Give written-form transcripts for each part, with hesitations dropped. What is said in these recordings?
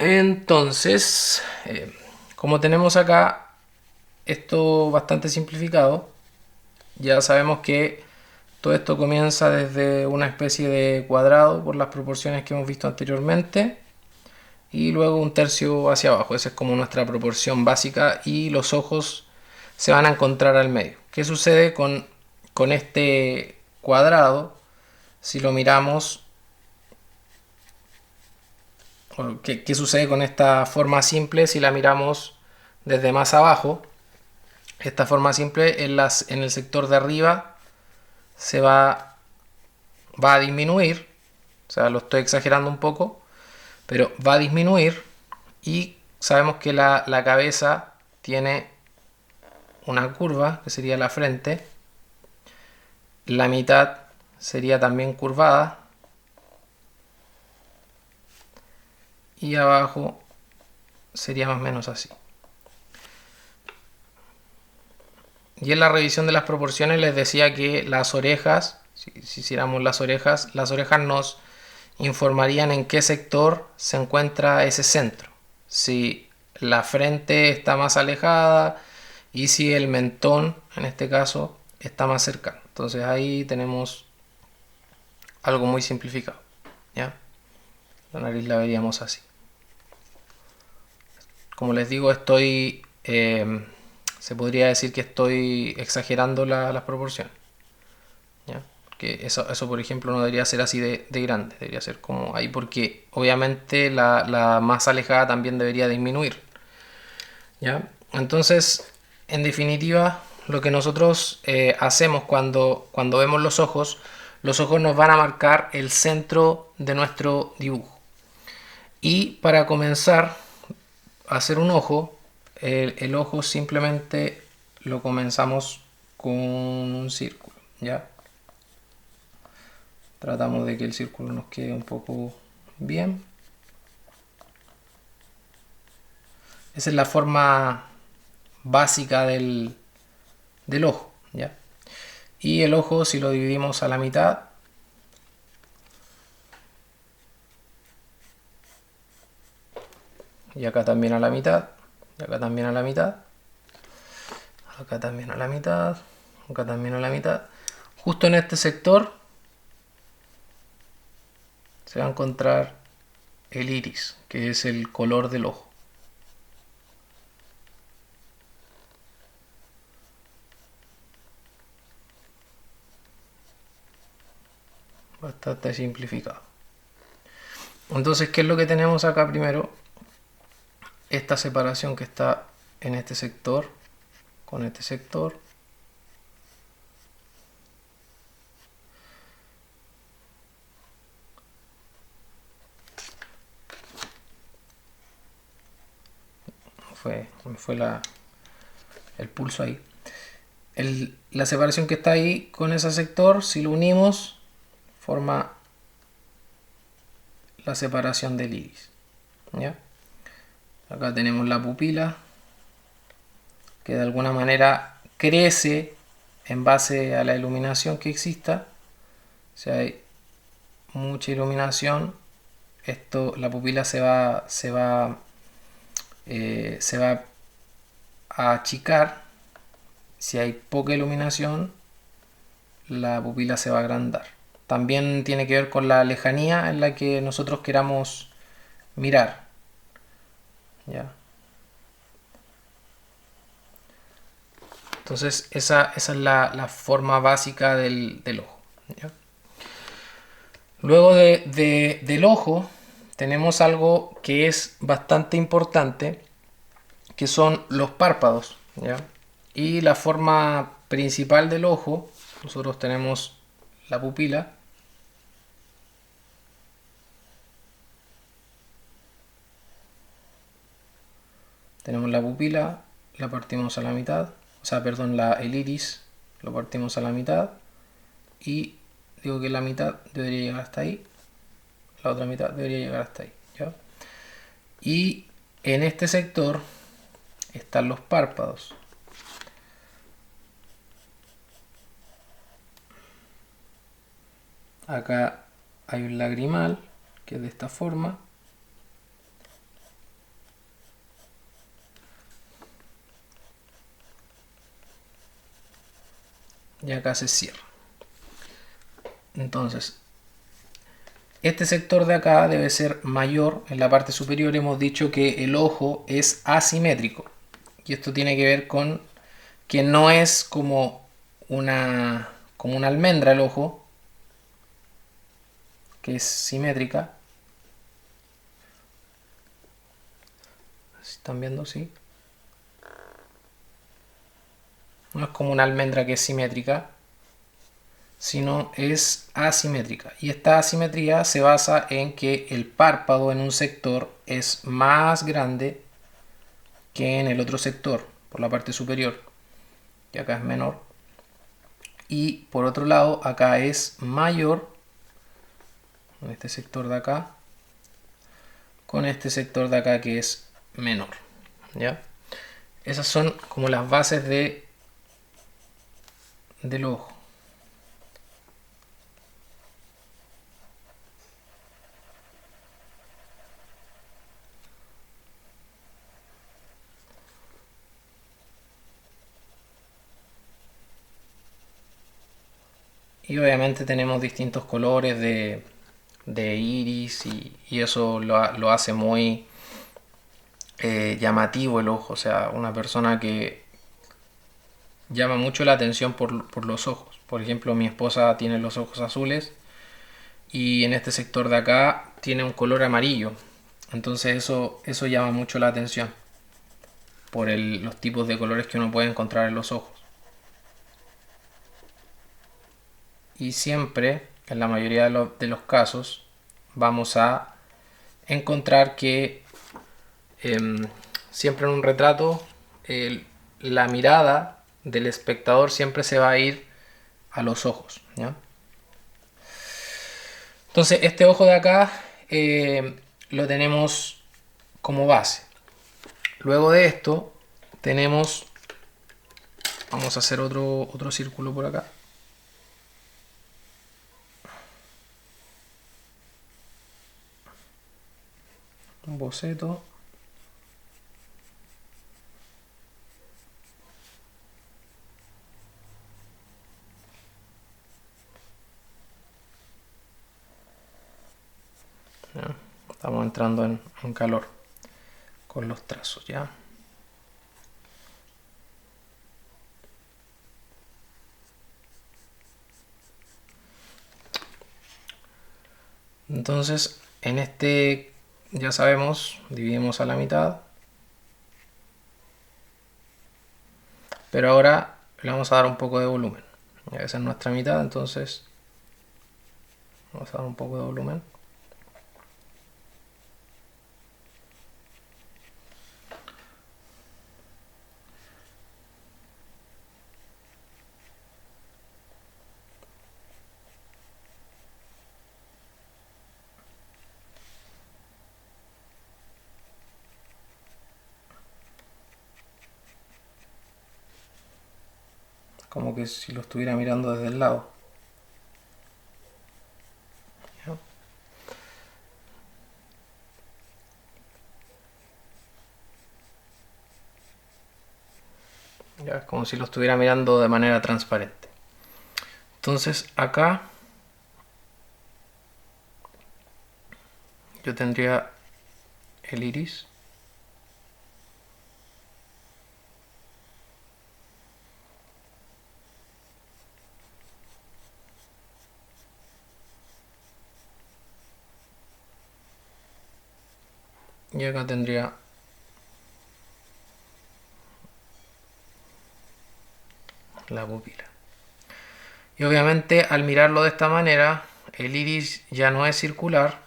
Entonces, como tenemos acá esto bastante simplificado, ya sabemos que todo esto comienza desde una especie de cuadrado por las proporciones que hemos visto anteriormente y luego un tercio hacia abajo. Esa es como nuestra proporción básica y los ojos se van a encontrar al medio. ¿Qué sucede con este cuadrado si lo miramos? ¿Qué sucede con esta forma simple si la miramos desde más abajo? Esta forma simple en el sector de arriba se va a disminuir, o sea, lo estoy exagerando un poco, pero va a disminuir y sabemos que la cabeza tiene una curva, que sería la frente, la mitad sería también curvada y abajo sería más o menos así. Y en la revisión de las proporciones les decía que las orejas, si hiciéramos las orejas nos informarían en qué sector se encuentra ese centro. Si la frente está más alejada y si el mentón, en este caso, está más cercano. Entonces ahí tenemos algo muy simplificado. ¿Ya? La nariz la veríamos así. Como les digo, se podría decir que estoy exagerando las proporciones. ¿Ya? Que eso, por ejemplo, no debería ser así de grande, debería ser como ahí, porque obviamente la más alejada también debería disminuir. ¿Ya? Entonces, en definitiva, lo que nosotros hacemos cuando vemos los ojos nos van a marcar el centro de nuestro dibujo. Y para comenzar a hacer un ojo, el ojo simplemente lo comenzamos con un círculo. ¿Ya? Tratamos de que el círculo nos quede un poco bien. Esa es la forma básica del ojo. ¿Ya? Y el ojo, si lo dividimos a la mitad, y acá también a la mitad, y acá también a la mitad, acá también a la mitad, acá también a la mitad, justo en este sector se va a encontrar el iris, que es el color del ojo. Bastante simplificado. Entonces, ¿qué es lo que tenemos acá primero? Esta separación que está en este sector con este sector. Me fue el pulso ahí. La separación que está ahí con ese sector, si lo unimos, forma la separación del iris. ¿Ya? Acá tenemos la pupila, que de alguna manera crece en base a la iluminación que exista. Si hay mucha iluminación, la pupila se va a achicar. Si hay poca iluminación, la pupila se va a agrandar. También tiene que ver con la lejanía en la que nosotros queramos mirar. ¿Ya? Entonces esa es la forma básica del ojo. ¿Ya? Luego del ojo tenemos algo que es bastante importante, que son los párpados. ¿Ya? Y la forma principal del ojo, nosotros tenemos la pupila, la partimos a la mitad, o sea, perdón, el iris lo partimos a la mitad y digo que la mitad debería llegar hasta ahí, la otra mitad debería llegar hasta ahí. ¿Ya? Y en este sector están los párpados. Acá hay un lagrimal que es de esta forma y acá se cierra. Entonces, este sector de acá debe ser mayor. En la parte superior hemos dicho que el ojo es asimétrico. Y esto tiene que ver con que no es como una almendra el ojo, que es simétrica. ¿Están viendo? Sí. No es como una almendra que es simétrica, sino es asimétrica. Y esta asimetría se basa en que el párpado en un sector es más grande que en el otro sector, por la parte superior, y acá es menor. Y por otro lado, acá es mayor, en este sector de acá, con este sector de acá que es menor. ¿Ya? Esas son como las bases del ojo. Y obviamente tenemos distintos colores de iris y eso lo hace muy llamativo el ojo. O sea, una persona que llama mucho la atención por los ojos. Por ejemplo, mi esposa tiene los ojos azules y en este sector de acá tiene un color amarillo. Entonces eso llama mucho la atención por los tipos de colores que uno puede encontrar en los ojos. Y siempre, en la mayoría de los casos, vamos a encontrar que siempre en un retrato la mirada del espectador siempre se va a ir a los ojos, ¿ya? Entonces este ojo de acá lo tenemos como base. Luego de esto tenemos, vamos a hacer otro círculo por acá. Un boceto. ¿Ya? Estamos entrando en calor con los trazos, ¿ya? Entonces, en este, ya sabemos, dividimos a la mitad. Pero ahora le vamos a dar un poco de volumen. Esa es nuestra mitad, entonces vamos a dar un poco de volumen. Como que si lo estuviera mirando desde el lado. ¿Ya? Ya es como si lo estuviera mirando de manera transparente. Entonces acá yo tendría el iris. Y acá tendría la pupila. Y obviamente al mirarlo de esta manera, el iris ya no es circular,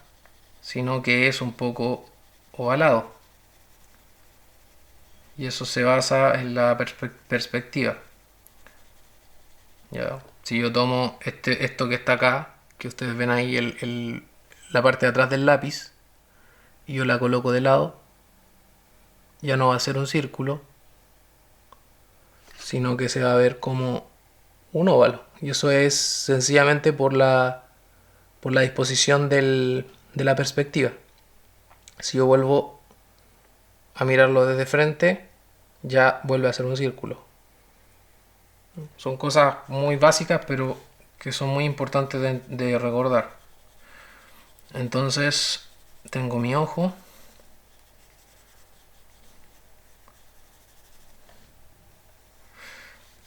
sino que es un poco ovalado. Y eso se basa en la perspectiva. ¿Ya? Si yo tomo esto que está acá, que ustedes ven ahí la parte de atrás del lápiz, y yo la coloco de lado, ya no va a ser un círculo, sino que se va a ver como un óvalo. Y eso es sencillamente por la disposición de la perspectiva. Si yo vuelvo a mirarlo desde frente, ya vuelve a ser un círculo. Son cosas muy básicas, pero que son muy importantes de recordar. Entonces, tengo mi ojo.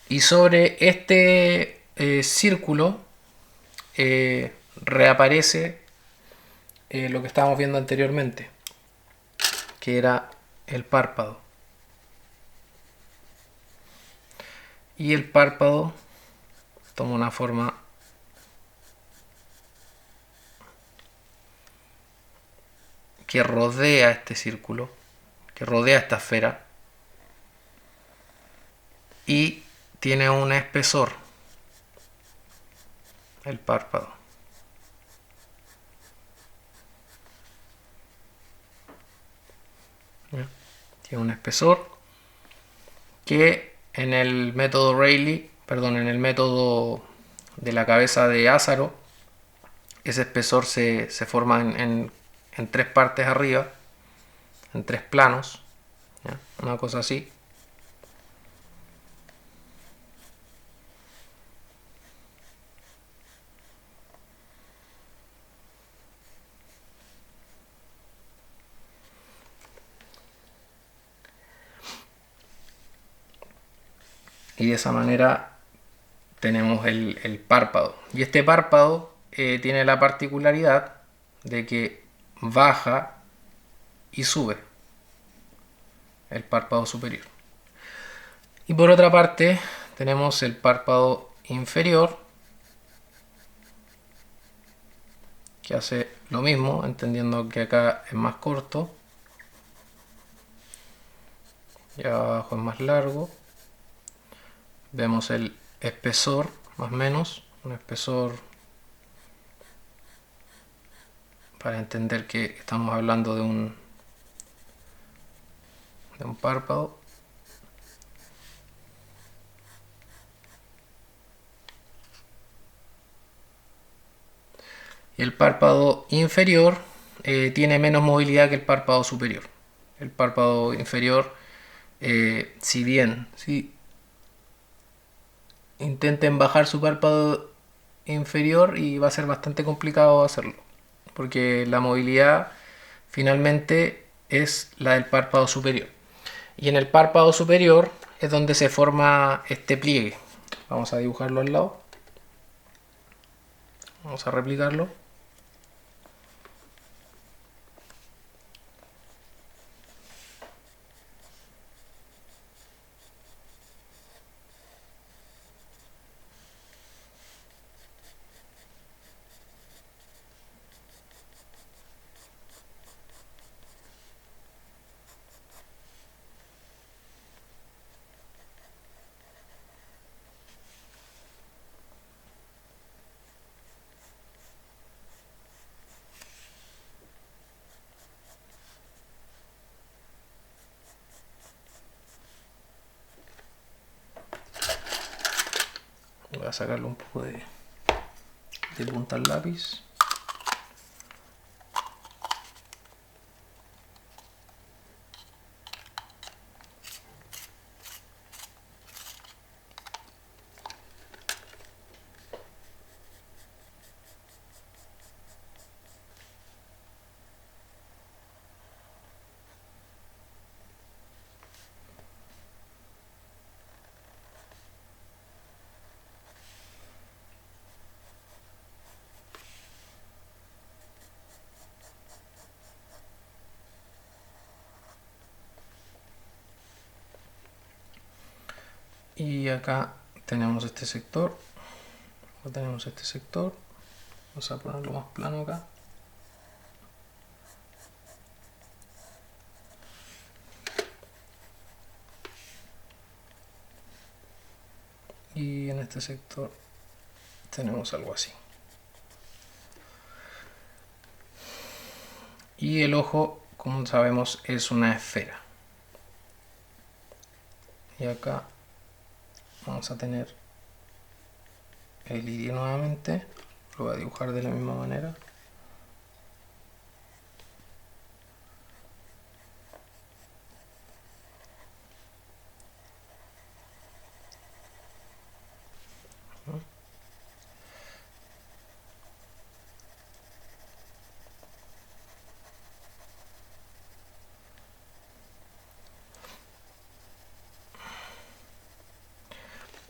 Y sobre este círculo reaparece lo que estábamos viendo anteriormente, que era el párpado. Y el párpado toma una forma que rodea este círculo, que rodea esta esfera, y tiene un espesor, el párpado. ¿Ya? Tiene un espesor que en el método Rayleigh, perdón, en el método de la cabeza de Ázaro, ese espesor se forma en tres partes arriba, en tres planos, ¿ya? Una cosa así. Y de esa manera tenemos el párpado. Y este párpado tiene la particularidad de que baja y sube el párpado superior. Y por otra parte tenemos el párpado inferior, que hace lo mismo, entendiendo que acá es más corto y abajo es más largo. Vemos el espesor, más o menos, un espesor para entender que estamos hablando de un párpado. Y el párpado inferior tiene menos movilidad que el párpado superior. El párpado inferior, si bien si intenten bajar su párpado inferior, y va a ser bastante complicado hacerlo, porque la movilidad finalmente es la del párpado superior. Y en el párpado superior es donde se forma este pliegue. Vamos a dibujarlo al lado. Vamos a replicarlo. Voy a sacarle un poco de punta al lápiz. Y acá tenemos este sector. Acá tenemos este sector. Vamos a ponerlo más plano acá. Y en este sector tenemos algo así. Y el ojo, como sabemos, es una esfera. Y acá vamos a tener el iris nuevamente. Lo voy a dibujar de la misma manera.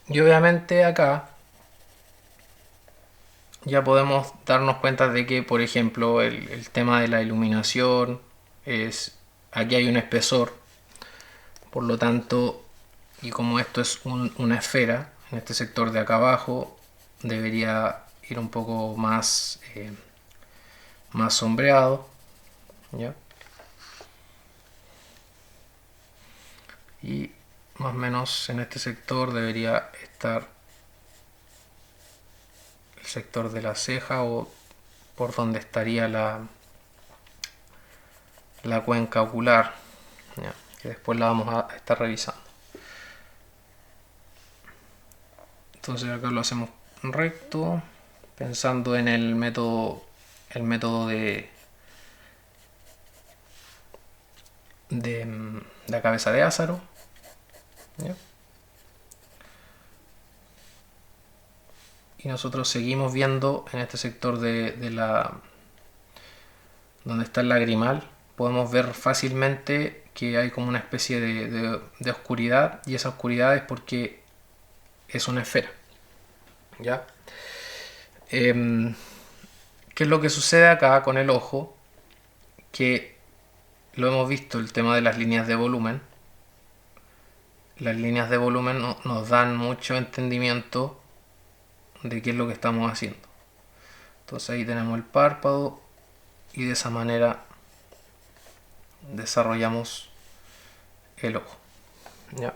Y obviamente acá ya podemos darnos cuenta de que, por ejemplo, el tema de la iluminación es, aquí hay un espesor, por lo tanto, y como esto es una esfera, en este sector de acá abajo debería ir un poco más, más sombreado, ¿ya? Y más o menos en este sector debería estar el sector de la ceja o por donde estaría la cuenca ocular, ¿ya? Que después la vamos a estar revisando. Entonces acá lo hacemos recto, pensando en el método de la cabeza de Ázaro, ¿ya? Y nosotros seguimos viendo en este sector de la donde está el lagrimal, podemos ver fácilmente que hay como una especie de oscuridad, y esa oscuridad es porque es una esfera, ¿ya? ¿Qué es lo que sucede acá con el ojo? Que lo hemos visto, el tema de las líneas de volumen. Las líneas de volumen nos dan mucho entendimiento de qué es lo que estamos haciendo. Entonces ahí tenemos el párpado y de esa manera desarrollamos el ojo, ¿ya?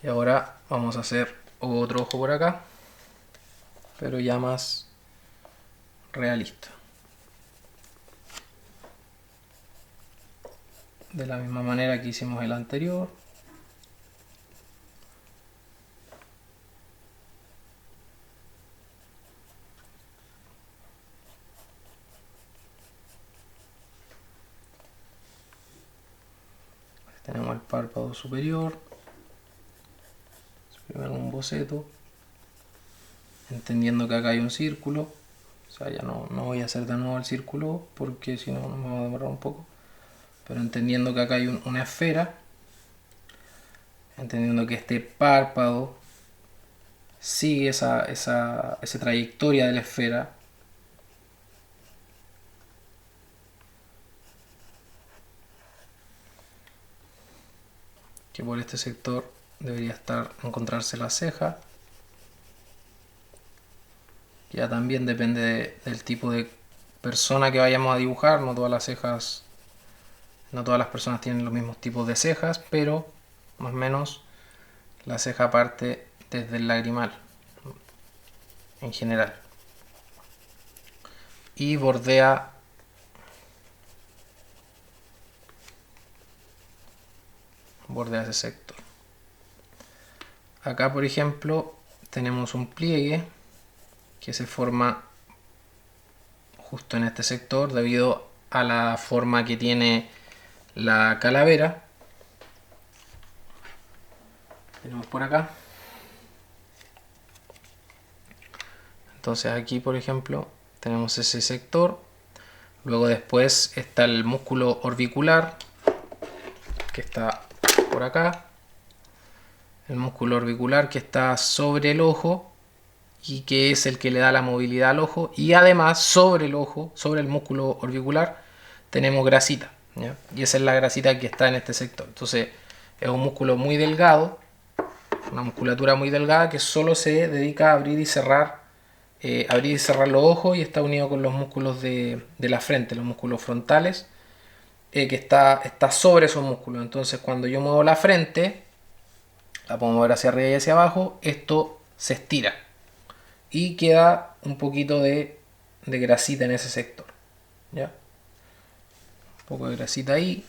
Y ahora vamos a hacer otro ojo por acá, pero ya más realista. De la misma manera que hicimos el anterior. Tenemos el párpado superior. Primero un boceto, entendiendo que acá hay un círculo. O sea, ya no voy a hacer de nuevo el círculo porque si no me va a demorar un poco. Pero entendiendo que acá hay una esfera, entendiendo que este párpado sigue esa trayectoria de la esfera, que por este sector debería encontrarse la ceja. Ya también depende del tipo de persona que vayamos a dibujar. No todas las cejas, no todas las personas tienen los mismos tipos de cejas, pero más o menos la ceja parte desde el lagrimal en general y bordea ese sector. Acá, por ejemplo, tenemos un pliegue que se forma justo en este sector debido a la forma que tiene la calavera. Tenemos por acá. Entonces aquí, por ejemplo, tenemos ese sector. Luego después está el músculo orbicular, que está por acá. El músculo orbicular que está sobre el ojo y que es el que le da la movilidad al ojo. Y además sobre el ojo, sobre el músculo orbicular, tenemos grasita, ¿ya? Y esa es la grasita que está en este sector. Entonces es un músculo muy delgado, una musculatura muy delgada que solo se dedica a abrir y cerrar los ojos, y está unido con los músculos de la frente, los músculos frontales, que está sobre esos músculos. Entonces cuando yo muevo la frente, la puedo mover hacia arriba y hacia abajo, esto se estira y queda un poquito de grasita en ese sector, ¿ya? Un poco de grasita ahí.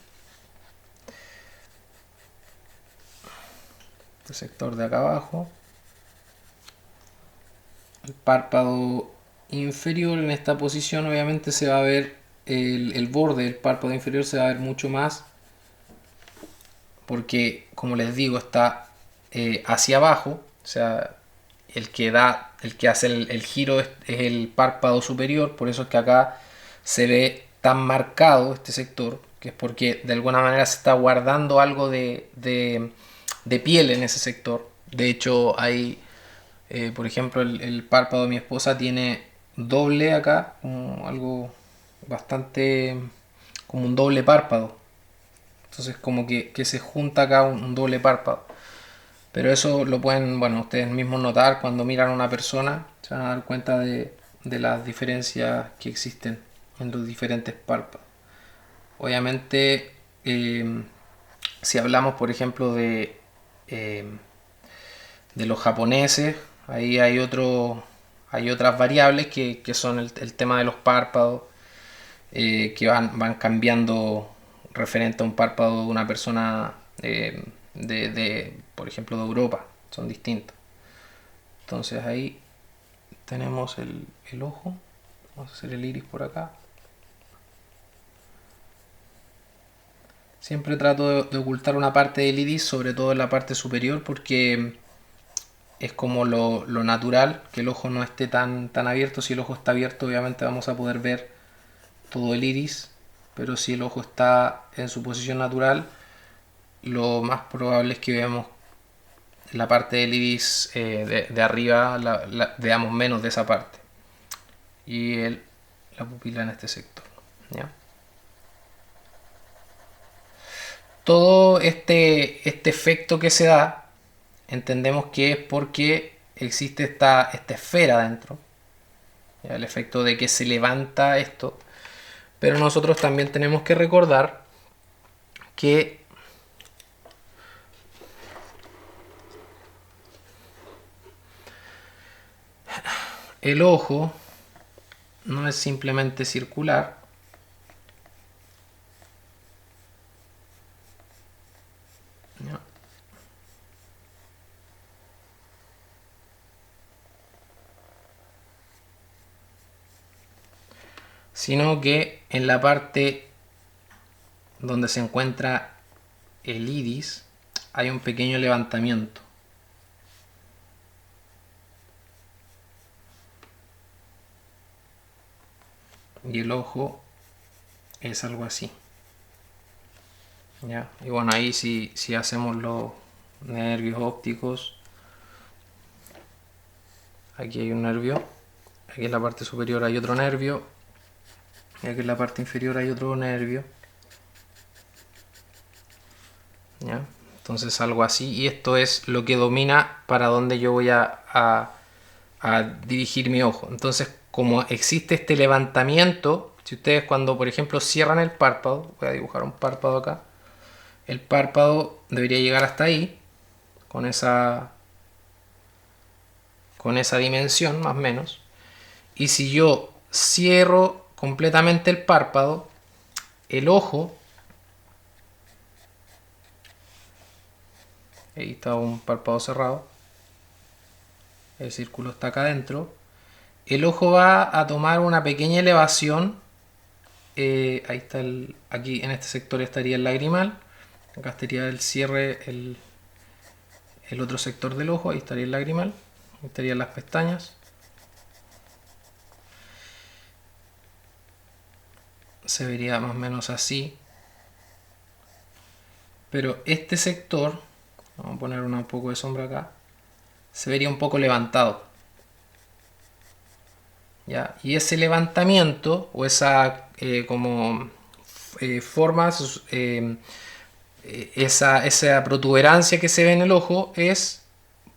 El sector de acá abajo. El párpado inferior en esta posición obviamente se va a ver el borde del párpado inferior, se va a ver mucho más porque, como les digo, está hacia abajo. O sea, el que hace el giro es el párpado superior. Por eso es que acá se ve tan marcado este sector, que es porque de alguna manera se está guardando algo de piel en ese sector. De hecho, hay, por ejemplo, el párpado de mi esposa tiene doble acá, como algo bastante como un doble párpado. Entonces como que se junta acá un doble párpado. Pero eso lo pueden, bueno, ustedes mismos notar cuando miran a una persona, se van a dar cuenta de las diferencias que existen en los diferentes párpados. Obviamente, si hablamos, por ejemplo, eh, de los japoneses, ahí hay otras variables que son el tema de los párpados, que van cambiando referente a un párpado de una persona por ejemplo, de Europa, son distintos. Entonces ahí tenemos el ojo, vamos a hacer el iris por acá. Siempre trato de ocultar una parte del iris, sobre todo en la parte superior, porque es como lo natural, que el ojo no esté tan abierto. Si el ojo está abierto, obviamente vamos a poder ver todo el iris, pero si el ojo está en su posición natural, lo más probable es que veamos la parte del iris de arriba, veamos menos de esa parte. Y la pupila en este sector. ¿Ya? Todo este efecto que se da, entendemos que es porque existe esta esfera dentro. ¿Ya? El efecto de que se levanta esto. Pero nosotros también tenemos que recordar que el ojo no es simplemente circular, ¿no? Sino que en la parte donde se encuentra el iris hay un pequeño levantamiento. Y el ojo es algo así. ¿Ya? Y bueno, ahí si hacemos los nervios ópticos, aquí hay un nervio, aquí en la parte superior hay otro nervio, y aquí en la parte inferior hay otro nervio. ¿Ya? Entonces algo así, y esto es lo que domina para dónde yo voy a dirigir mi ojo. Entonces, como existe este levantamiento, si ustedes cuando por ejemplo cierran el párpado, voy a dibujar un párpado acá, el párpado debería llegar hasta ahí, con esa dimensión más o menos. Y si yo cierro completamente el párpado, el ojo, ahí está un párpado cerrado, el círculo está acá adentro, el ojo va a tomar una pequeña elevación. Ahí está aquí en este sector estaría el lagrimal, acá estaría el cierre, el otro sector del ojo, ahí estaría el lagrimal, ahí estarían las pestañas. Se vería más o menos así. Pero este sector, vamos a poner un poco de sombra acá, se vería un poco levantado. ¿Ya? Y ese levantamiento o esa como forma, esa protuberancia que se ve en el ojo es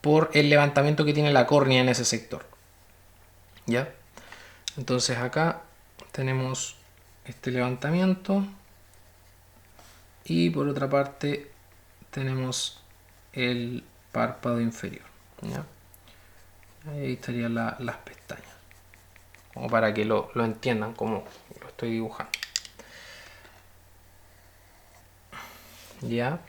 por el levantamiento que tiene la córnea en ese sector. ¿Ya? Entonces acá tenemos este levantamiento y por otra parte tenemos el párpado inferior. ¿Ya? Ahí estarían las pestañas, como para que lo entiendan como lo estoy dibujando. ¿Ya?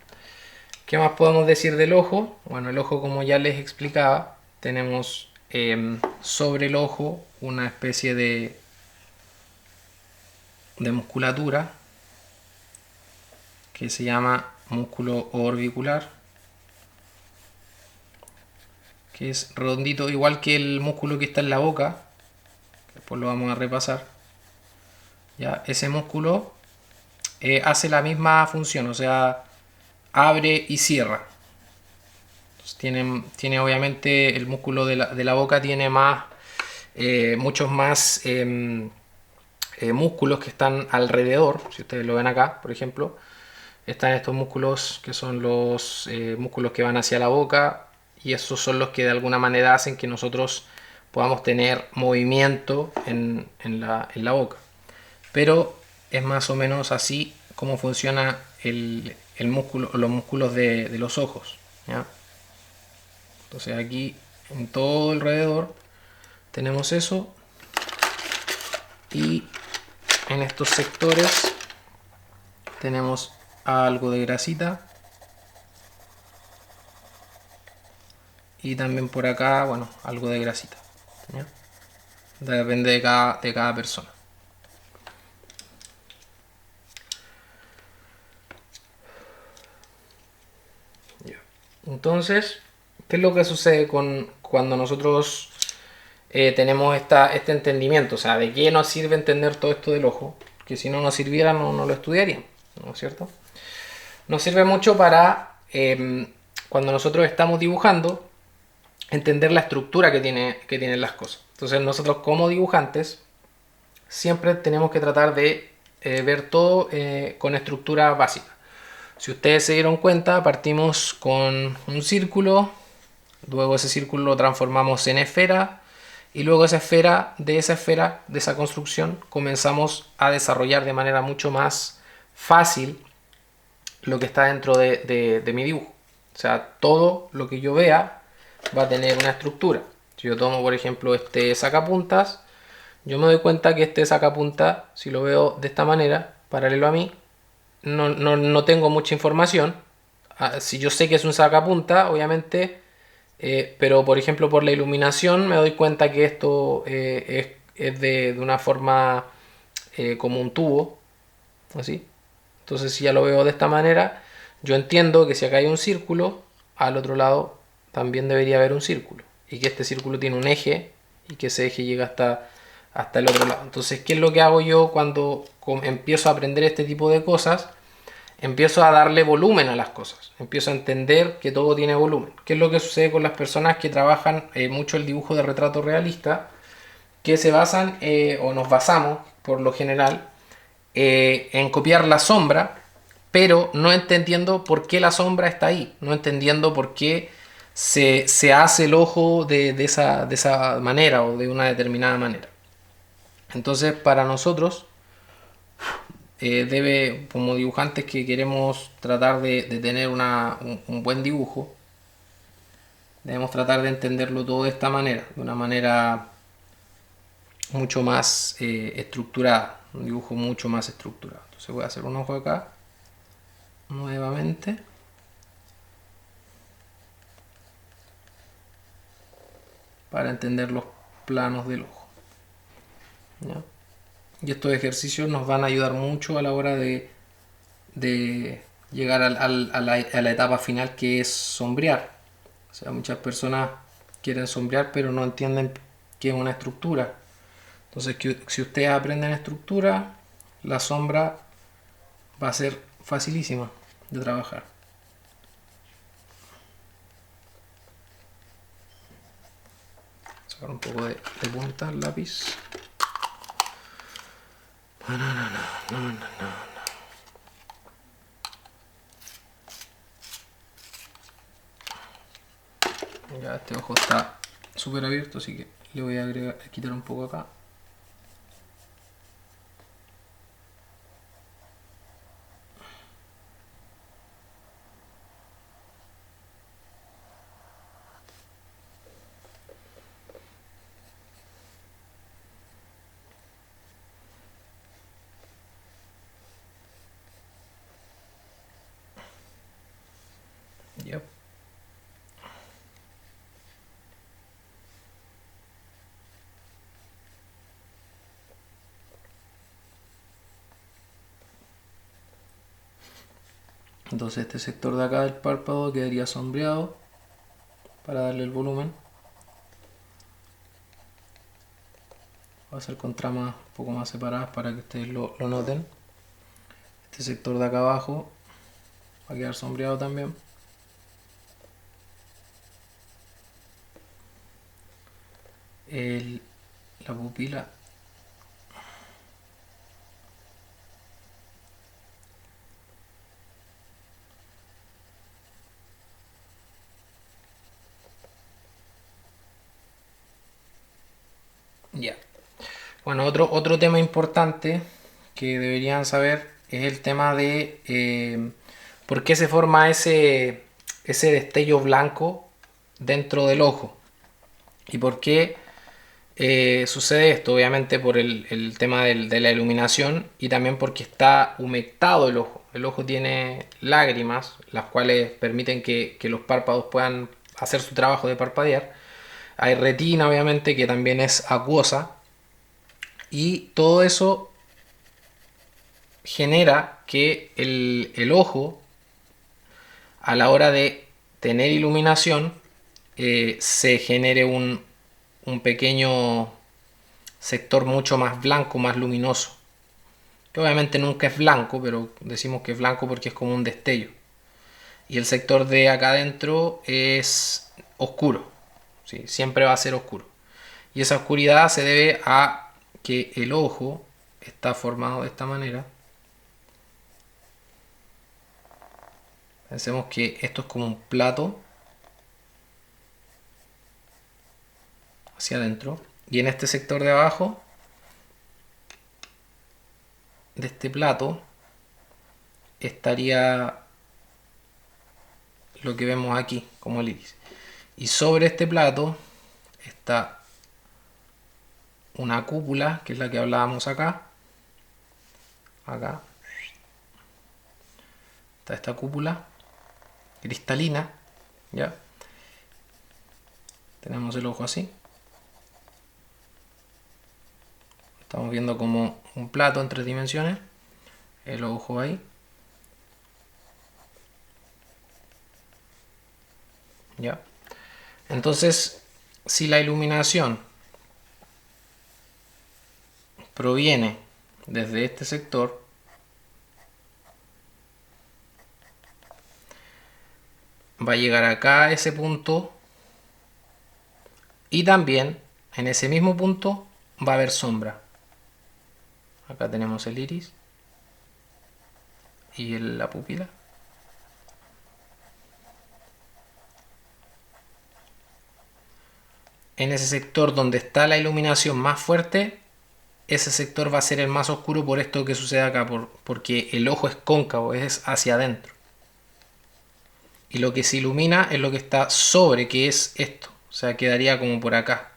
¿Qué más podemos decir del ojo? Bueno, el ojo, como ya les explicaba, tenemos sobre el ojo una especie de musculatura que se llama músculo orbicular, que es redondito, igual que el músculo que está en la boca, que después lo vamos a repasar. ¿Ya? Ese músculo hace la misma función, o sea, abre y cierra. Entonces, tiene obviamente el músculo de la boca tiene más, muchos más músculos que están alrededor. Si ustedes lo ven acá, por ejemplo, están estos músculos que son los músculos que van hacia la boca, y esos son los que de alguna manera hacen que nosotros podamos tener movimiento en la boca. Pero es más o menos así como funciona el músculo, los músculos de los ojos, ¿ya? Entonces aquí en todo alrededor tenemos eso, y en estos sectores tenemos algo de grasita, y también por acá, bueno, algo de grasita, ¿ya? Depende de cada persona. Ya. Entonces, ¿qué es lo que sucede cuando nosotros tenemos este entendimiento? O sea, ¿de qué nos sirve entender todo esto del ojo? Que si no nos sirviera no lo estudiaríamos, ¿no es cierto? Nos sirve mucho para, cuando nosotros estamos dibujando, entender la estructura que tienen las cosas. Entonces nosotros como dibujantes siempre tenemos que tratar de ver todo con estructura básica. Si ustedes se dieron cuenta, partimos con un círculo, luego ese círculo lo transformamos en esfera, y luego esa esfera, de esa construcción, comenzamos a desarrollar de manera mucho más fácil lo que está dentro de mi dibujo. O sea, todo lo que yo vea va a tener una estructura. Si yo tomo, por ejemplo, este sacapuntas, yo me doy cuenta que este sacapuntas, si lo veo de esta manera, paralelo a mí, no tengo mucha información. Si yo sé que es un sacapuntas, obviamente, pero por ejemplo por la iluminación me doy cuenta que esto es de una forma como un tubo, así. Entonces si ya lo veo de esta manera, yo entiendo que si acá hay un círculo, al otro lado también debería haber un círculo, y que este círculo tiene un eje, y que ese eje llega hasta el otro lado. Entonces, ¿qué es lo que hago yo cuando empiezo a aprender este tipo de cosas? Empiezo a darle volumen a las cosas, empiezo a entender que todo tiene volumen. ¿Qué es lo que sucede con las personas que trabajan mucho el dibujo de retrato realista? Que se basan, o nos basamos por lo general, en copiar la sombra, pero no entendiendo por qué la sombra está ahí, no entendiendo por qué se hace el ojo de esa manera o de una determinada manera. Entonces, para nosotros, como dibujantes que queremos tratar de tener un buen dibujo, debemos tratar de entenderlo todo de esta manera, de una manera mucho más estructurada, un dibujo mucho más estructurado. Entonces voy a hacer un ojo acá nuevamente, para entender los planos del ojo, ¿ya? Y estos ejercicios nos van a ayudar mucho a la hora de llegar a la etapa final, que es sombrear. O sea, muchas personas quieren sombrear pero no entienden qué es una estructura. Entonces, si ustedes aprenden estructura, la sombra va a ser facilísima de trabajar. Sacar un poco de punta al lápiz. Ya este ojo está súper abierto, así que le voy a quitar un poco acá. Yep. Entonces este sector de acá del párpado quedaría sombreado para darle el volumen. Voy a hacer con tramas un poco más separadas para que ustedes lo noten. Este sector de acá abajo va a quedar sombreado también. La pupila. Ya. Bueno, otro tema importante que deberían saber es el tema de por qué se forma ese destello blanco dentro del ojo. Y por qué sucede esto, obviamente por el tema de la iluminación y también porque está humectado el ojo. El ojo tiene lágrimas, las cuales permiten que los párpados puedan hacer su trabajo de parpadear. Hay retina, obviamente, que también es acuosa. Y todo eso genera que el ojo, a la hora de tener iluminación, se genere un pequeño sector mucho más blanco, más luminoso. Que obviamente nunca es blanco, pero decimos que es blanco porque es como un destello. Y el sector de acá adentro es oscuro. ¿Sí? Siempre va a ser oscuro. Y esa oscuridad se debe a que el ojo está formado de esta manera. Pensemos que esto es como un plato hacia adentro. Y en este sector de abajo de este plato estaría lo que vemos aquí como el iris. Y sobre este plato está una cúpula, que es la que hablábamos acá. Acá está esta cúpula cristalina. ¿Ya? Tenemos el ojo así. Estamos viendo como un plato en 3 dimensiones. El ojo ahí. ¿Ya? Entonces, si la iluminación proviene desde este sector, va a llegar acá a ese punto y también en ese mismo punto va a haber sombra. Acá tenemos el iris y la pupila. En ese sector donde está la iluminación más fuerte, ese sector va a ser el más oscuro por esto que sucede acá, porque el ojo es cóncavo, es hacia adentro. Y lo que se ilumina es lo que está sobre, que es esto. O sea, quedaría como por acá.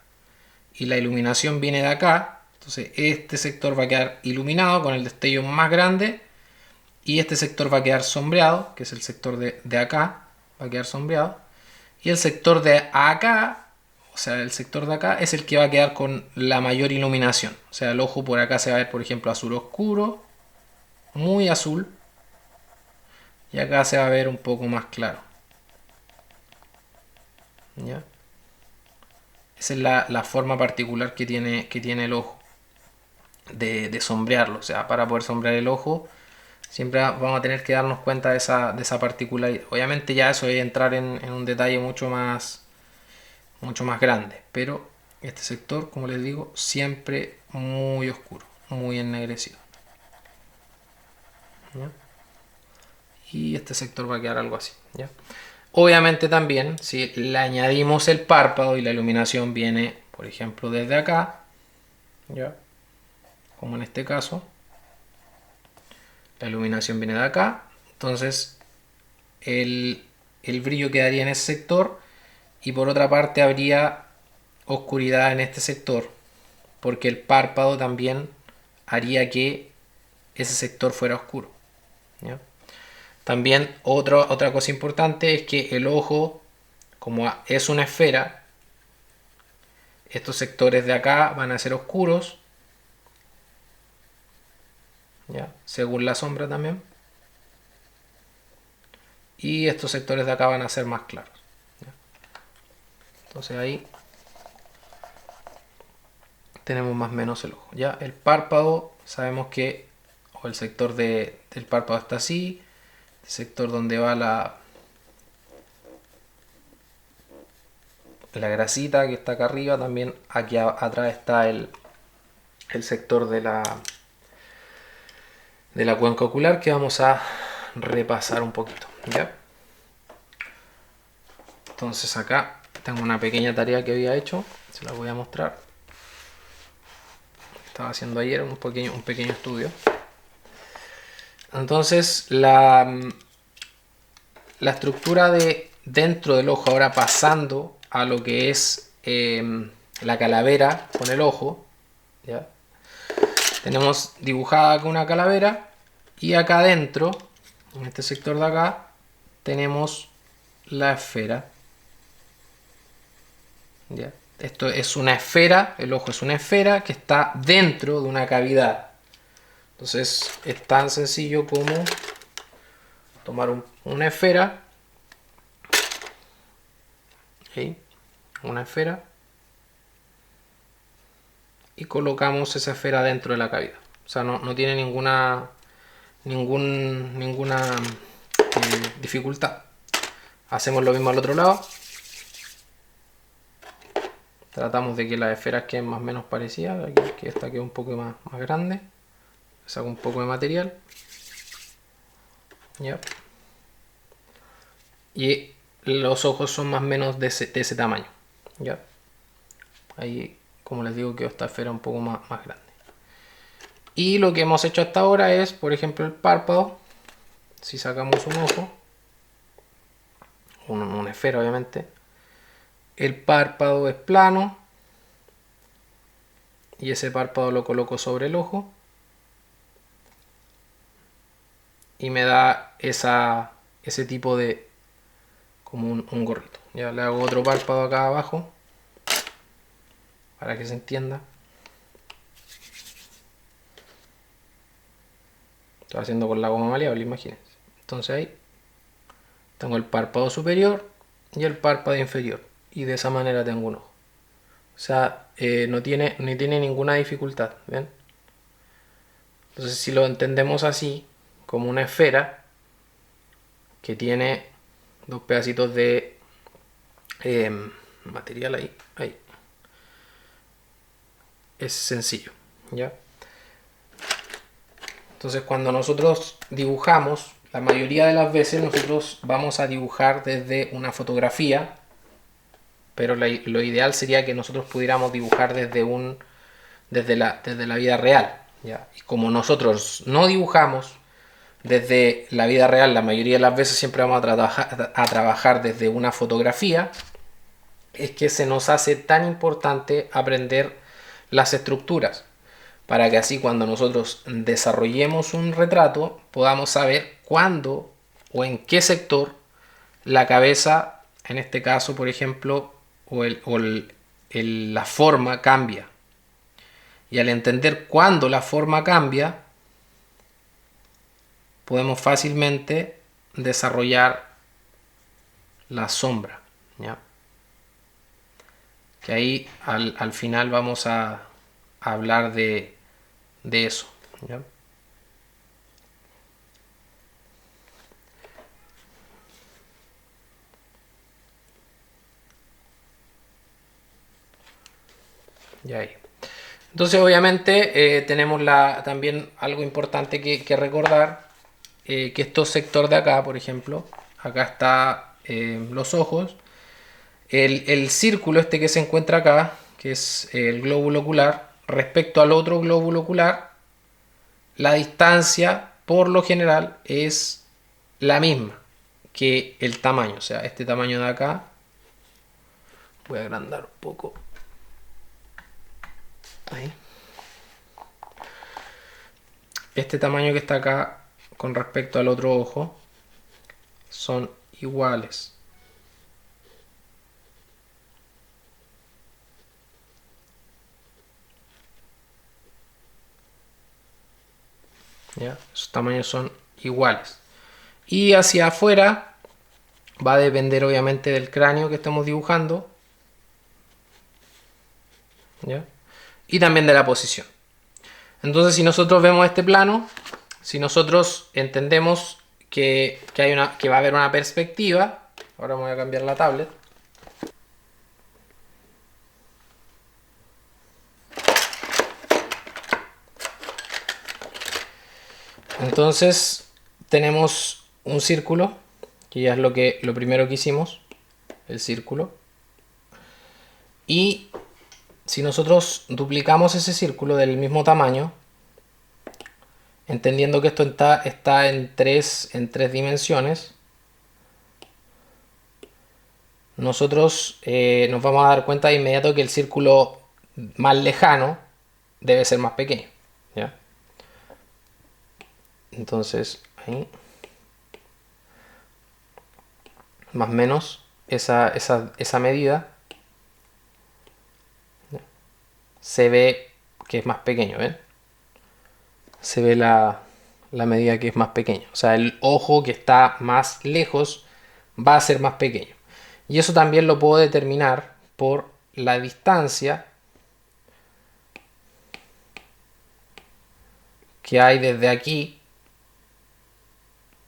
Y la iluminación viene de acá. Entonces este sector va a quedar iluminado con el destello más grande. Y este sector va a quedar sombreado, que es el sector de acá. Va a quedar sombreado. Y el sector de acá, o sea, el sector de acá es el que va a quedar con la mayor iluminación. O sea, el ojo por acá se va a ver, por ejemplo, azul oscuro, muy azul. Y acá se va a ver un poco más claro. ¿Ya? Esa es la forma particular que tiene el ojo de sombrearlo. O sea, para poder sombrear el ojo, siempre vamos a tener que darnos cuenta de esa particularidad. Obviamente ya eso es entrar en un detalle mucho más grande. Pero este sector, como les digo, siempre muy oscuro, muy ennegrecido. ¿Ya? Y este sector va a quedar algo así. ¿Ya? Obviamente también, si le añadimos el párpado y la iluminación viene, por ejemplo, desde acá, ¿ya? Como en este caso, la iluminación viene de acá, entonces el brillo quedaría en ese sector y por otra parte habría oscuridad en este sector, porque el párpado también haría que ese sector fuera oscuro. ¿Ya? También otra cosa importante es que el ojo, como es una esfera, estos sectores de acá van a ser oscuros, ¿ya? Según la sombra también, y estos sectores de acá van a ser más claros. ¿Ya? Entonces ahí tenemos más o menos el ojo. Ya el párpado sabemos que o el sector del párpado está así, el sector donde va la grasita que está acá arriba, también aquí atrás está el sector de la cuenca ocular, que vamos a repasar un poquito, ¿ya? Entonces acá tengo una pequeña tarea que había hecho, se la voy a mostrar. Estaba haciendo ayer un pequeño estudio. Entonces la estructura de dentro del ojo, ahora pasando a lo que es la calavera con el ojo, ¿ya? Tenemos dibujada acá una calavera y acá adentro, en este sector de acá, tenemos la esfera, ¿ya? Esto es una esfera, el ojo es una esfera que está dentro de una cavidad. Entonces es tan sencillo como tomar una esfera, ¿sí? Una esfera, y colocamos esa esfera dentro de la cavidad. O sea, no tiene ninguna dificultad. Hacemos lo mismo al otro lado. Tratamos de que las esferas queden más o menos parecidas. Aquí, que esta quede un poco más grande. Saco un poco de material. ¿Ya? Y los ojos son más o menos de ese tamaño. ¿Ya? Ahí, como les digo, quedó esta esfera un poco más grande. Y lo que hemos hecho hasta ahora es, por ejemplo, el párpado. Si sacamos un ojo, una esfera obviamente, el párpado es plano y ese párpado lo coloco sobre el ojo y me da ese tipo de, como un gorrito. Ya le hago otro párpado acá abajo para que se entienda. Estoy haciendo con la goma maleable, imagínense. Entonces ahí tengo el párpado superior y el párpado inferior, y de esa manera tengo un ojo. O sea, no tiene ninguna dificultad, ¿ven? Entonces, si lo entendemos así, como una esfera que tiene dos pedacitos de material ahí, es sencillo, ¿ya? Entonces, cuando nosotros dibujamos, la mayoría de las veces nosotros vamos a dibujar desde una fotografía, pero lo ideal sería que nosotros pudiéramos dibujar desde la vida real, ¿ya? Y como nosotros no dibujamos desde la vida real, la mayoría de las veces siempre vamos a trabajar desde una fotografía, es que se nos hace tan importante aprender las estructuras, para que así cuando nosotros desarrollemos un retrato podamos saber cuándo o en qué sector la cabeza, en este caso por ejemplo, la forma cambia. Y al entender cuándo la forma cambia, podemos fácilmente desarrollar la sombra, ¿ya? Que ahí al final vamos a hablar de eso, ¿ya? Y ahí. Entonces obviamente tenemos también algo importante que recordar, que estos sectores de acá, por ejemplo, acá está los ojos, el círculo este que se encuentra acá, que es el glóbulo ocular, respecto al otro glóbulo ocular, la distancia por lo general es la misma que el tamaño. O sea, este tamaño de acá, voy a agrandar un poco, ahí. Este tamaño que está acá con respecto al otro ojo son iguales. ¿Ya? Esos tamaños son iguales. Y hacia afuera va a depender obviamente del cráneo que estemos dibujando, ¿ya? Y también de la posición. Entonces, si nosotros vemos este plano, Si nosotros entendemos que va a haber una perspectiva, ahora me voy a cambiar la tablet. Entonces tenemos un círculo, que ya es lo primero que hicimos, el círculo. Y si nosotros duplicamos ese círculo del mismo tamaño, entendiendo que esto está en tres dimensiones, nosotros nos vamos a dar cuenta de inmediato que el círculo más lejano debe ser más pequeño. ¿Ya? Entonces, ahí, más o menos, esa medida se ve que es más pequeño, ¿ven? Se ve la medida que es más pequeño. O sea, el ojo que está más lejos va a ser más pequeño. Y eso también lo puedo determinar por la distancia que hay desde aquí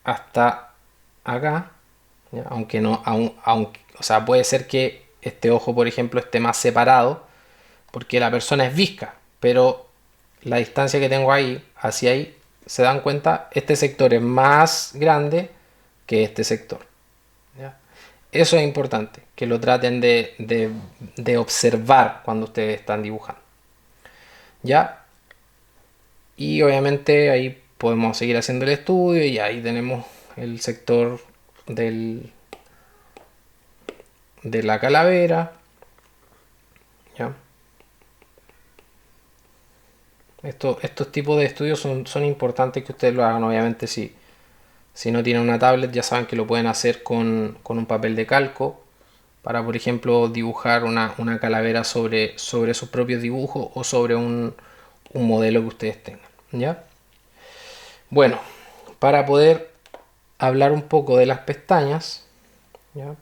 hasta acá. ¿Ya? Aunque no, o sea, puede ser que este ojo, por ejemplo, esté más separado porque la persona es visca, pero la distancia que tengo ahí hacia ahí, se dan cuenta, este sector es más grande que este sector. ¿Ya? Eso es importante, que lo traten de observar cuando ustedes están dibujando. ¿Ya? Y obviamente ahí podemos seguir haciendo el estudio y ahí tenemos el sector del, de la calavera. ¿Ya? Estos tipos de estudios son importantes que ustedes lo hagan. Obviamente si no tienen una tablet ya saben que lo pueden hacer con un papel de calco para, por ejemplo, dibujar una calavera sobre sus propios dibujos o sobre un modelo que ustedes tengan. ¿Ya? Bueno, para poder hablar un poco de las pestañas, ¿ya?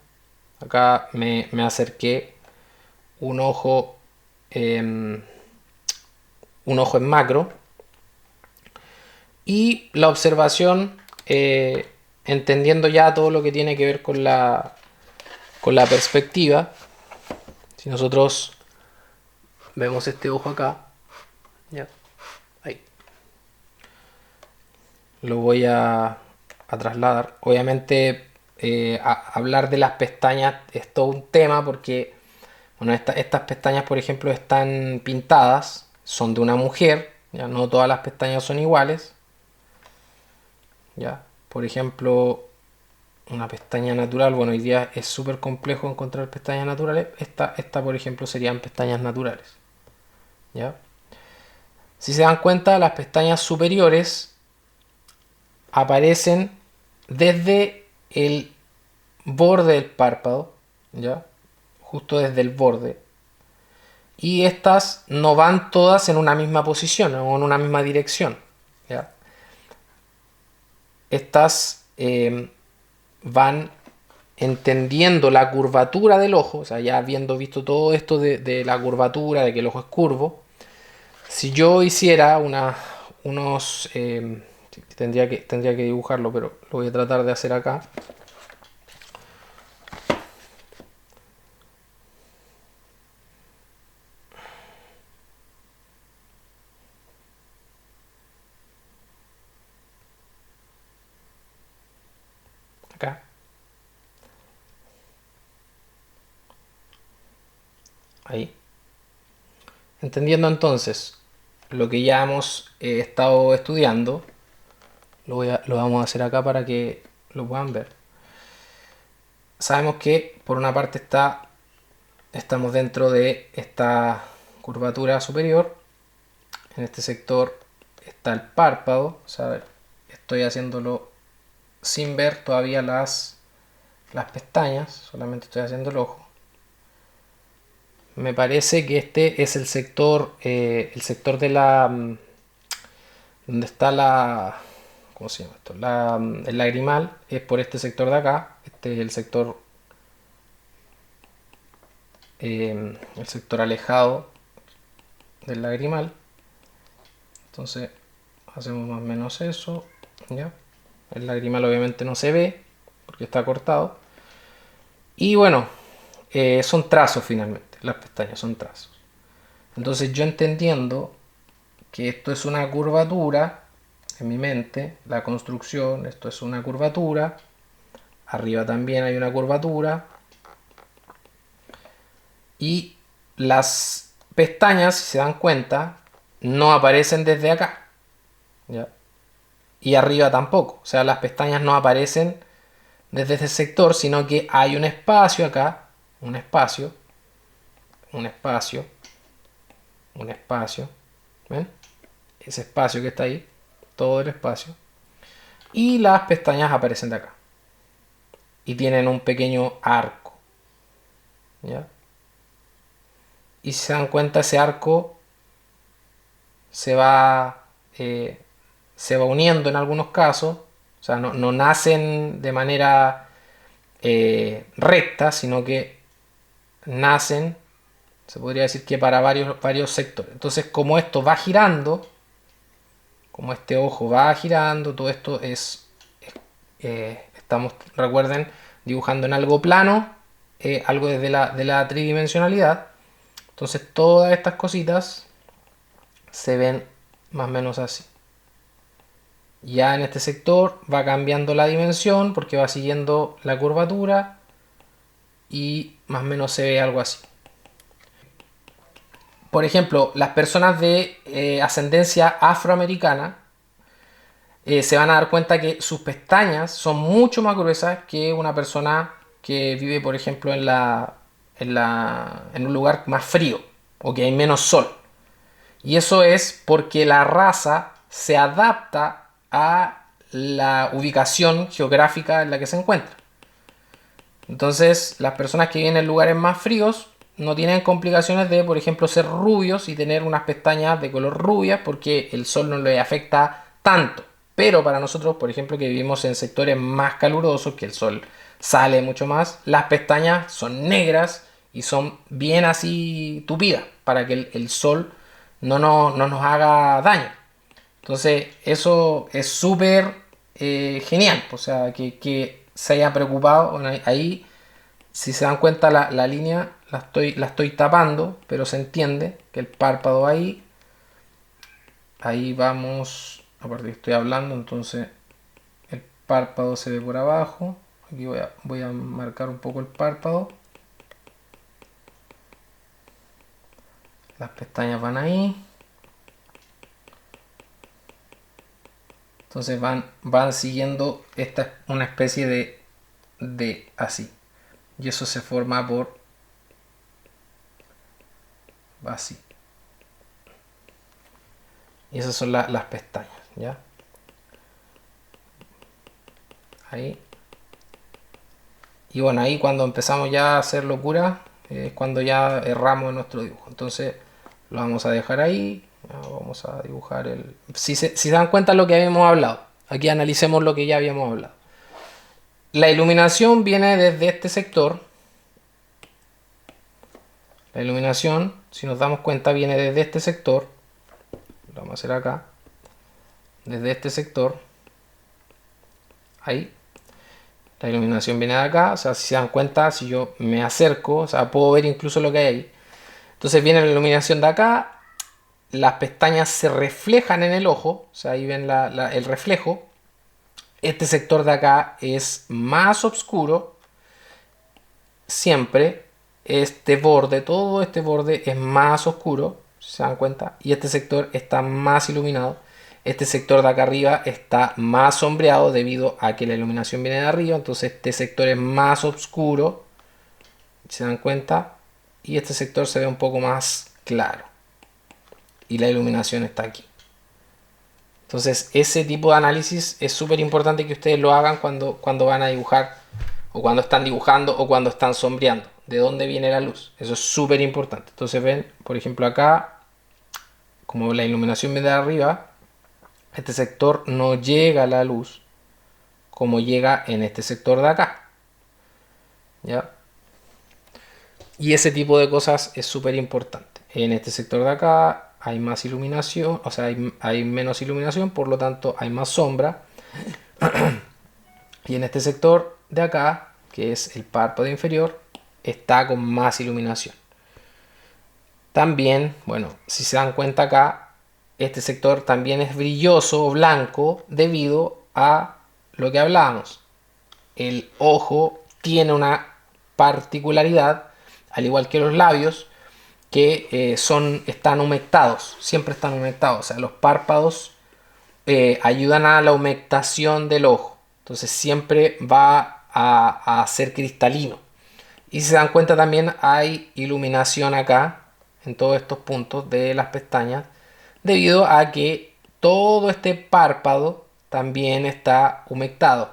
Acá me acerqué un ojo, eh, un ojo en macro y la observación, entendiendo ya todo lo que tiene que ver con la perspectiva. Si nosotros vemos este ojo acá, ¿ya? Ahí. Lo voy a trasladar. Obviamente, hablar de las pestañas es todo un tema porque bueno, estas pestañas, por ejemplo, están pintadas, son de una mujer, ya no todas las pestañas son iguales. ¿Ya? Por ejemplo, una pestaña natural, bueno, hoy día es súper complejo encontrar pestañas naturales. Esta, por ejemplo, serían pestañas naturales. ¿Ya? Si se dan cuenta, las pestañas superiores aparecen desde el borde del párpado, ¿ya? Justo desde el borde. Y estas no van todas en una misma posición o en una misma dirección, ¿ya? Estas van entendiendo la curvatura del ojo, o sea, ya habiendo visto todo esto de la curvatura, de que el ojo es curvo. Si yo hiciera unos... tendría que dibujarlo, pero lo voy a tratar de hacer acá. Acá. Ahí. Entendiendo entonces lo que ya hemos estado estudiando, lo vamos a hacer acá para que lo puedan ver. Sabemos que por una parte estamos dentro de esta curvatura superior. En este sector está el párpado. O sea, estoy haciéndolo sin ver todavía las pestañas, solamente estoy haciendo el ojo. Me parece que este es el sector de donde está ¿cómo se llama esto? El lagrimal es por este sector de acá. Este es el sector alejado del lagrimal. Entonces, hacemos más o menos eso, ¿ya? El lagrimal obviamente no se ve porque está cortado. Y bueno, son trazos finalmente, las pestañas son trazos. Entonces yo entendiendo que esto es una curvatura, en mi mente, la construcción, esto es una curvatura, arriba también hay una curvatura, y las pestañas, si se dan cuenta, no aparecen desde acá, ¿ya? Y arriba tampoco, o sea, las pestañas no aparecen desde este sector, sino que hay un espacio acá, un espacio, un espacio, un espacio, ¿ven? Ese espacio que está ahí, todo el espacio, y las pestañas aparecen de acá y tienen un pequeño arco, ¿ya? Y si se dan cuenta, ese arco se va, eh, se va uniendo en algunos casos, o sea, no nacen de manera recta, sino que nacen, se podría decir que para varios sectores. Entonces, como esto va girando, como este ojo va girando, todo esto estamos, recuerden, dibujando en algo plano, algo desde la tridimensionalidad. Entonces, todas estas cositas se ven más o menos así. Ya en este sector va cambiando la dimensión porque va siguiendo la curvatura y más o menos se ve algo así. Por ejemplo, las personas de ascendencia afroamericana se van a dar cuenta que sus pestañas son mucho más gruesas que una persona que vive, por ejemplo, en un lugar más frío o que hay menos sol. Y eso es porque la raza se adapta a la ubicación geográfica en la que se encuentra. Entonces, las personas que viven en lugares más fríos no tienen complicaciones de, por ejemplo, ser rubios y tener unas pestañas de color rubia porque el sol no les afecta tanto. Pero para nosotros, por ejemplo, que vivimos en sectores más calurosos, que el sol sale mucho más, las pestañas son negras y son bien así tupidas para que el sol no nos haga daño. Entonces, eso es súper genial. O sea, que se haya preocupado. Bueno, ahí, si se dan cuenta, la línea la estoy tapando, pero se entiende que el párpado ahí vamos. Aparte que estoy hablando, entonces el párpado se ve por abajo. Aquí voy a marcar un poco el párpado. Las pestañas van ahí. Entonces van siguiendo una especie de así. Y eso se forma por así. Y esas son las pestañas, ¿ya? Ahí. Y bueno, ahí cuando empezamos ya a hacer locura, es cuando ya erramos en nuestro dibujo. Entonces lo vamos a dejar ahí. Vamos a dibujar el... Si se dan cuenta de lo que habíamos hablado. Aquí analicemos lo que ya habíamos hablado. La iluminación viene desde este sector. La iluminación, si nos damos cuenta, viene desde este sector. Lo vamos a hacer acá. Desde este sector. Ahí. La iluminación viene de acá. O sea, si se dan cuenta, si yo me acerco, o sea, puedo ver incluso lo que hay ahí. Entonces viene la iluminación de acá. Las pestañas se reflejan en el ojo. O sea, ahí ven el reflejo. Este sector de acá es más oscuro. Siempre. Este borde, todo este borde es más oscuro. Si se dan cuenta. Y este sector está más iluminado. Este sector de acá arriba está más sombreado debido a que la iluminación viene de arriba. Entonces este sector es más oscuro. ¿Se dan cuenta? Y este sector se ve un poco más claro. Y la iluminación está aquí. Entonces ese tipo de análisis es súper importante que ustedes lo hagan cuando van a dibujar. O cuando están dibujando o cuando están sombreando. ¿De dónde viene la luz? Eso es súper importante. Entonces ven, por ejemplo acá, como la iluminación viene de arriba, este sector no llega a la luz como llega en este sector de acá. ¿Ya? Y ese tipo de cosas es súper importante. En este sector de acá hay más iluminación, o sea, hay menos iluminación, por lo tanto hay más sombra. Y en este sector de acá, que es el párpado inferior, está con más iluminación. También, bueno, si se dan cuenta acá, este sector también es brilloso o blanco debido a lo que hablábamos. El ojo tiene una particularidad, al igual que los labios, que están humectados, siempre están humectados. O sea, los párpados ayudan a la humectación del ojo. Entonces siempre va a ser cristalino. Y si se dan cuenta también hay iluminación acá, en todos estos puntos de las pestañas, debido a que todo este párpado también está humectado.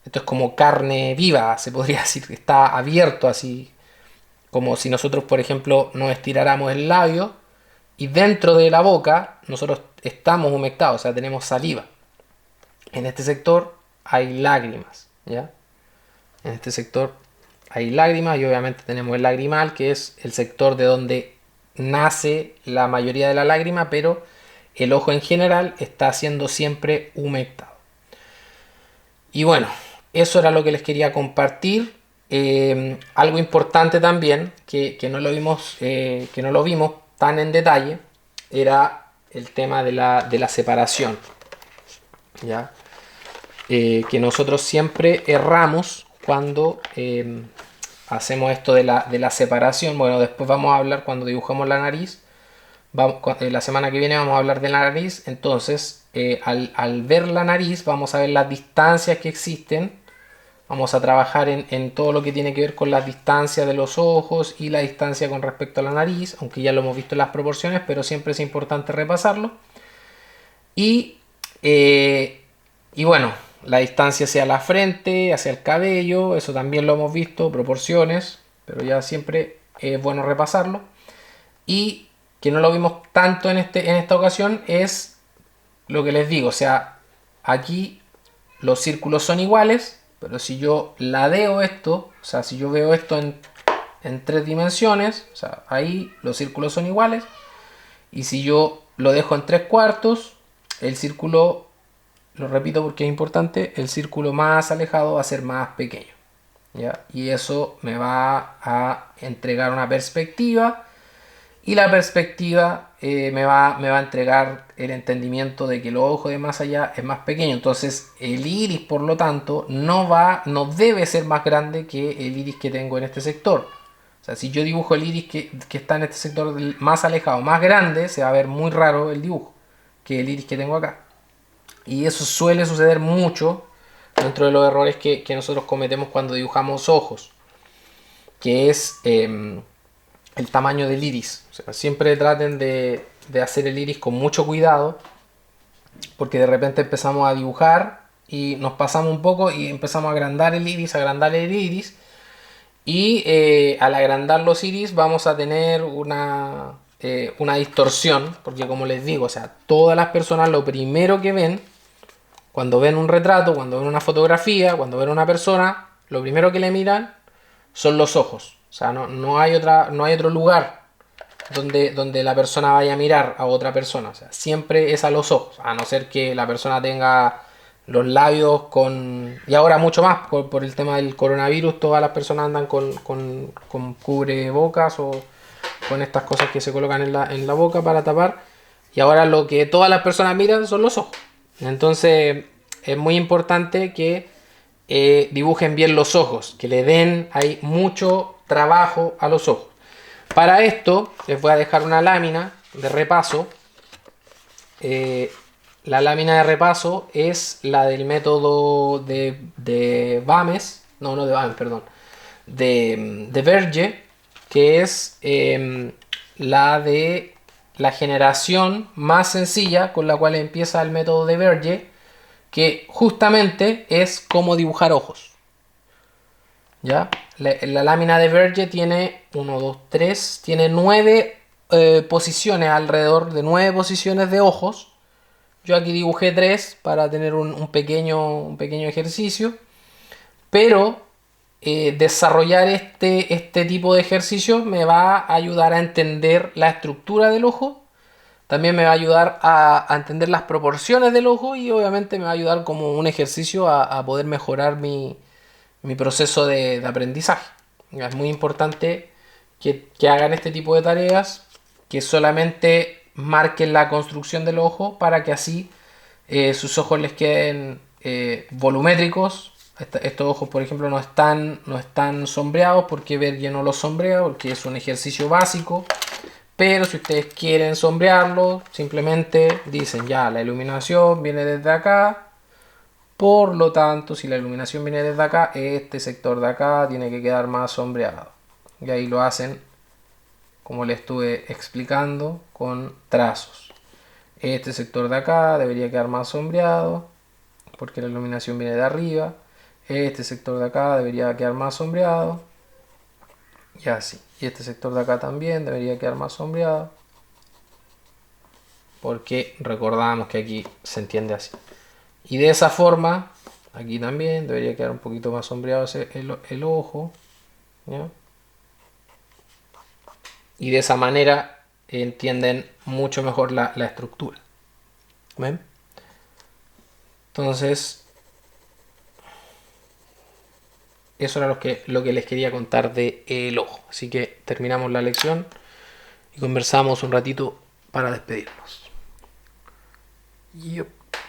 Esto es como carne viva, se podría decir, que está abierto así, como si nosotros, por ejemplo, nos estiráramos el labio y dentro de la boca nosotros estamos humectados, o sea, tenemos saliva. En este sector hay lágrimas, ¿ya? En este sector hay lágrimas y obviamente tenemos el lagrimal, que es el sector de donde nace la mayoría de la lágrima, pero el ojo en general está siendo siempre humectado. Y bueno, eso era lo que les quería compartir. Algo importante también, que no lo vimos tan en detalle, era el tema de la separación. ¿Ya? Que nosotros siempre erramos cuando hacemos esto de la separación. Bueno, después vamos a hablar cuando dibujamos la nariz. La semana que viene vamos a hablar de la nariz. Entonces, al ver la nariz, vamos a ver las distancias que existen. Vamos a trabajar en todo lo que tiene que ver con las distancias de los ojos y la distancia con respecto a la nariz, aunque ya lo hemos visto en las proporciones, pero siempre es importante repasarlo. Y, y bueno, la distancia hacia la frente, hacia el cabello, eso también lo hemos visto, proporciones, pero ya siempre es bueno repasarlo. Y que no lo vimos tanto en esta ocasión es lo que les digo, o sea, aquí los círculos son iguales, pero si yo ladeo esto, o sea, si yo veo esto en 3 dimensiones, o sea, ahí los círculos son iguales, y si yo lo dejo en 3/4, el círculo, lo repito porque es importante, el círculo más alejado va a ser más pequeño, ¿ya? Y eso me va a entregar una perspectiva, y la perspectiva me va a entregar el entendimiento de que el ojo de más allá es más pequeño. Entonces el iris, por lo tanto, no debe ser más grande que el iris que tengo en este sector. O sea, si yo dibujo el iris que está en este sector más alejado, más grande, se va a ver muy raro el dibujo que el iris que tengo acá. Y eso suele suceder mucho dentro de los errores que nosotros cometemos cuando dibujamos ojos, que es el tamaño del iris. O sea, siempre traten de hacer el iris con mucho cuidado, porque de repente empezamos a dibujar y nos pasamos un poco y empezamos a agrandar el iris, y al agrandar los iris vamos a tener una distorsión, porque como les digo, o sea, todas las personas lo primero que ven cuando ven un retrato, cuando ven una fotografía, cuando ven una persona, lo primero que le miran son los ojos. O sea, no hay otro lugar donde la persona vaya a mirar a otra persona. O sea, siempre es a los ojos, a no ser que la persona tenga los labios con... Y ahora mucho más, por el tema del coronavirus, todas las personas andan con cubrebocas o con estas cosas que se colocan en la boca para tapar. Y ahora lo que todas las personas miran son los ojos. Entonces es muy importante que dibujen bien los ojos, que le den ahí mucho trabajo a los ojos. Para esto les voy a dejar una lámina de repaso. La lámina de repaso es la del método de Bames, no de Bames, perdón, de Verge, que es la de la generación más sencilla con la cual empieza el método de Verge, que justamente es cómo dibujar ojos. ¿Ya? La lámina de Verge tiene 1, 2, 3, tiene 9 posiciones, alrededor de 9 posiciones de ojos. Yo aquí dibujé 3 para tener un pequeño ejercicio, pero desarrollar este tipo de ejercicios me va a ayudar a entender la estructura del ojo. También me va a ayudar a entender las proporciones del ojo y obviamente me va a ayudar como un ejercicio a poder mejorar mi proceso de aprendizaje. Es muy importante que hagan este tipo de tareas, que solamente marquen la construcción del ojo para que así sus ojos les queden volumétricos. Estos ojos, por ejemplo, no están sombreados porque Berge no los sombrea, porque es un ejercicio básico. Pero si ustedes quieren sombrearlo, simplemente dicen ya, la iluminación viene desde acá. Por lo tanto, si la iluminación viene desde acá, este sector de acá tiene que quedar más sombreado. Y ahí lo hacen, como les estuve explicando, con trazos. Este sector de acá debería quedar más sombreado, porque la iluminación viene de arriba. Este sector de acá debería quedar más sombreado. Y así. Y este sector de acá también debería quedar más sombreado, porque recordamos que aquí se entiende así. Y de esa forma, aquí también debería quedar un poquito más sombreado el ojo. ¿Ya? Y de esa manera entienden mucho mejor la estructura. ¿Ven? Entonces, eso era lo que les quería contar de el ojo. Así que terminamos la lección y conversamos un ratito para despedirnos. Yup.